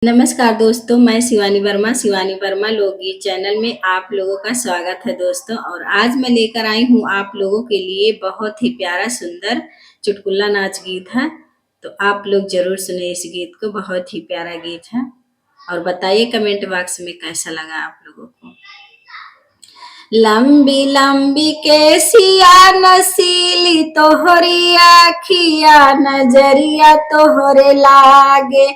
नमस्कार दोस्तों, मैं शिवानी वर्मा लोकगीत चैनल में आप लोगों का स्वागत है दोस्तों। और आज मैं लेकर आई हूँ आप लोगों के लिए बहुत ही प्यारा सुंदर चुटकुला नाच गीत है। तो आप लोग जरूर सुने इस गीत को, बहुत ही प्यारा गीत है। और बताइए कमेंट बॉक्स में कैसा लगा आप लोगों को। लंबी लंबी केसिया नसीली तोहरी आखिया नजरिया तोहरे लागे,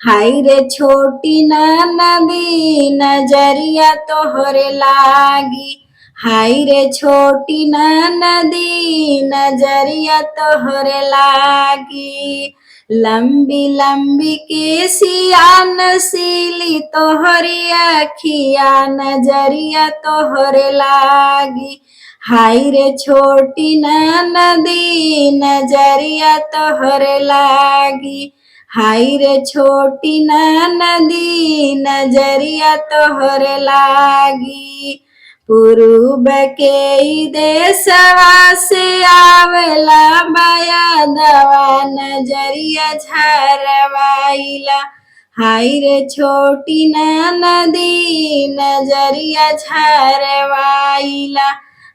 हाय रे छोटी नदी नजरिया तोहरे लागी, हाय रे छोटी नदी नजरिया तोहरे लागी। लंबी लंबी केसिया नसीली तोहरी अखिया नजरिया तोहरे लागी, हाय रे छोटी नदी नजरिया तोहरे लागी, हाय रे छोटी नदी नजरिया तोहरे लागी। पूर्व के देशवा से आवेला बयादवा नजरिया झरवाइला, हाय रे छोटी नदी नजरिया झरवाइला,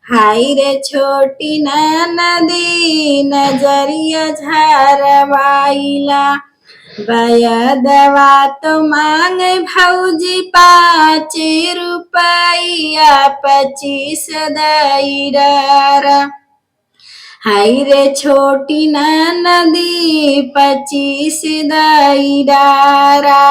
हाय रे छोटी नदी नजरिया झरवाइला। बयदवा तो मांगे भौजी 5 रुपया 25 दैरा, हाय रे छोटी नदी 25 दैरा।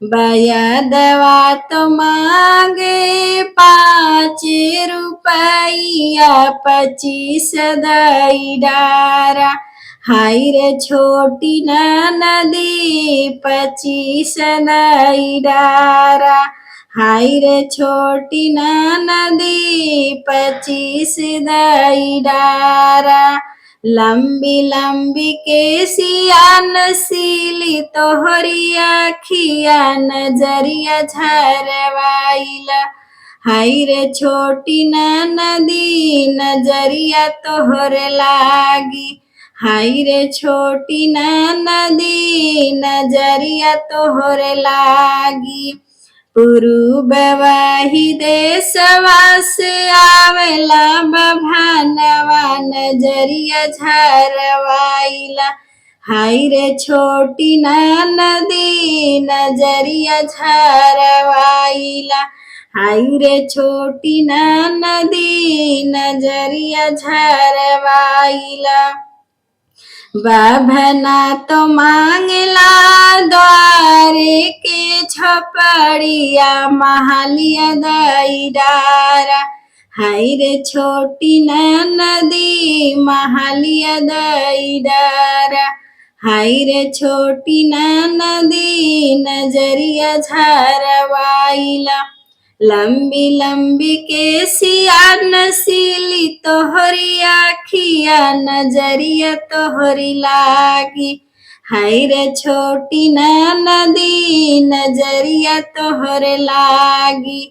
बयदवा तो मांगे 5 रुपया 25 दैरा, हाय रे छोटी नदी 25 दैरा, हाय रे छोटी नदी 25 दैरा। लंबी लंबी केसिया नसीली तोहरी आखिया नजरिया झरवाइला, हाय रे छोटी नदी नजरिया तोहरे लागी, हाय रे छोटी नदी नजरिया तोहरे लागी। पूर्ववाही देशवा से आवेला बभानवा नजरिया झरवाइला, हाय रे छोटी नदी नजरिया झरवाइला, हाय रे छोटी नदी नजरिया झरवाइला। बभना तो मांगला द्वारे के छपड़िया महलिया दैडारा, हाय रे छोटी नदी महलिया दैडारा, हाय रे छोटी नदी नजरिया झरवाइला। लंबी लंबी केसिया नसीली तोहरी आखिया नजरिया तोहरी लागी, हाय रे छोटी नदी नजरिया तोहरे लागी,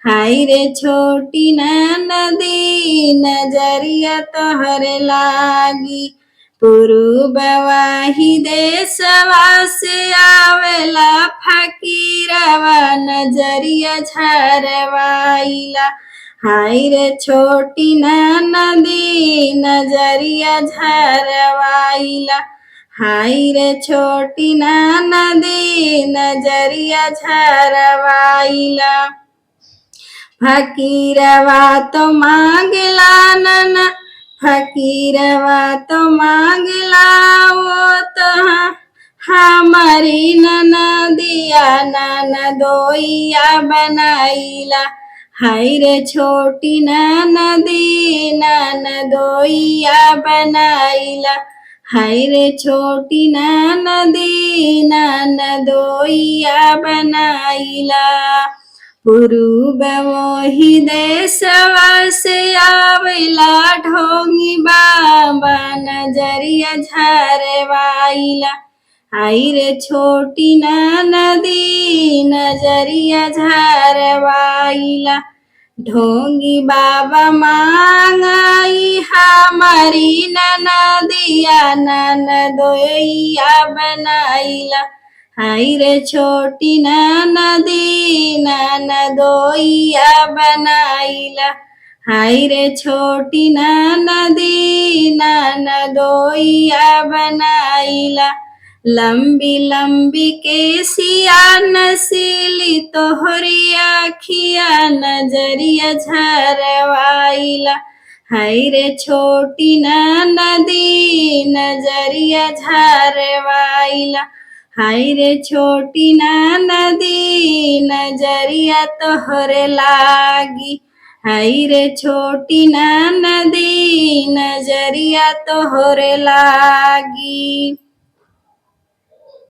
हाय रे छोटी नदी नजरिया तोहरे लागी। पूर्ववाही देशवा से आवेला फकीरवा नजरिया झरवाइला, हाय रे छोटी नदी नजरिया झरवाइला, हाय रे छोटी नदी नजरिया झरवाइला। फकीरवा तो मांगला नना फकीरवा तो मांगला वो तो हमारी ननदिया ननदोइया बनाइला, हाय रे छोटी नदी ननदोइया बनाइला, हाय रे छोटी नदी ननदोइया बनाइला। पूर्ववाही देशवा से आवेला ढोंगी बाबा नजरिया झरवाइला, हाय रे छोटी नदी नजरिया झरवाइला। ढोंगी बाबा मांगाई हमारी ननदिया ननदोइया बनाइला, हाय रे छोटी नदी ननदोइया बनाइला। हाय रे छोटी नदी ननदोइया बनाइला। लंबी लंबी केसिया नसीली तोहरी आखिया नजरिया झरवाइला। हाय रे छोटी नदी नजरिया झरवाइला। हाय रे छोटी नदी नजरिया तोहरे लागी। हाय रे छोटी नदी नजरिया तोहरे लागी।